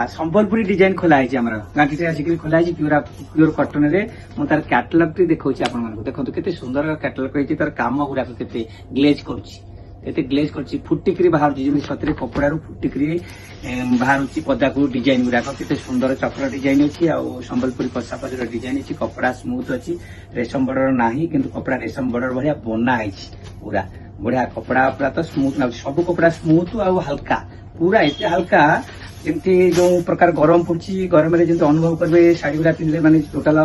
Sambalpuri design खोला है गांठी आसिक खोला है प्योर कटन रे तार कैटलॉग टी देखो देखो केते सुंदर कैटलॉग होती तार काम गुड़ा केते ग्लेज करते ग्लेज कर फुटिक बाहर सतरे कपड़ा फुटिक बाहर पदा को डिजाइन गुड़ाक केते सुंदर चक्र डिजाइन अच्छी संबलपुरी कसापजर डिजाइन अच्छी कपड़ा स्मूथ अच्छी रेशम बॉर्डर नाही किंतु कपड़ा रेशम बॉर्डर बढ़िया बना है पूरा बढ़िया कपड़ा पूरा तो स्मूथ ना सब कपड़ा स्मूथ आ हल्का पूरा एत हल्का जमती जो प्रकार गरम पड़ी गरम में जमी अनुभव करेंगे शाढ़ी गुड़ा पिंधे माने टोटाल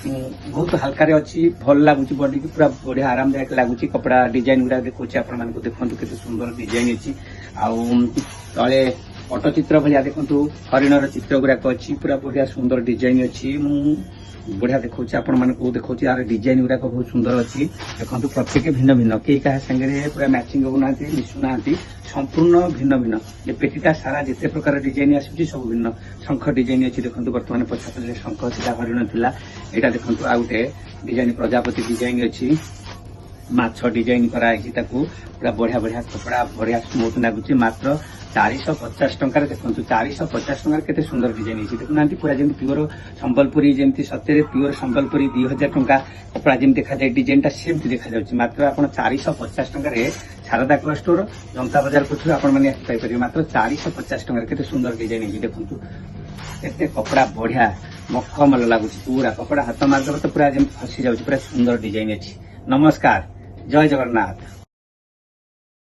बहुत हल्का अच्छी भल लगुच बॉडी की पूरा बढ़िया आरामदायक लगुच कपड़ा डिजाइन गुड़ा देखो आपको देखो केते सुंदर डिजाइन अच्छी तले पट्टचित्र भाया देखो हरिणर चित्र गुड़ाक अच्छी पूरा बढ़िया सुंदर डिजाइन अच्छी बढ़िया देखो आपको देखो यार डिजाइन गुड़ाक बहुत सुंदर अच्छी देखो प्रत्येक भिन्न भिन्न कई क्या सागे पूरा मैचिंग होना मिशुना संपूर्ण भिन्न भिन्न ये पेटीटा सारा जिते प्रकार डिजाइन आसूँ सब भिन्न शंख डिजाइन अच्छी देखो बर्तमान पछापे शंख था हरिण था यहाँ देखो आ गए डिजाइन प्रजापति डिजाइन अच्छी माछ डिजाइन कराई पूरा बढ़िया बढ़िया कपड़ा बढ़िया स्मूथ लगुच मात्र 450 टंकार देखो 450 टंकार केते सुंदर डिजाइन है देखुना पूरा जमी प्योर संबलपुरी जमी सत्य प्योर संबलपुरी 2000 टंका कपड़ा जमी देखा जाए डिजाइन सेमती देखा जाए मात्र आप 450 टंकार शारदा क्लॉथ स्टोर जनता बाजार पक्ष आपरे मात्र 450 टंकार केते सुंदर डिजाइन है देखो एते कपड़ा बढ़िया मखमल लगुच पूरा कपड़ा हाथ मारदेव तो पूरा जमी फसी जाऊँ पूरा सुंदर डिजाइन अच्छी नमस्कार जय जगन्नाथ।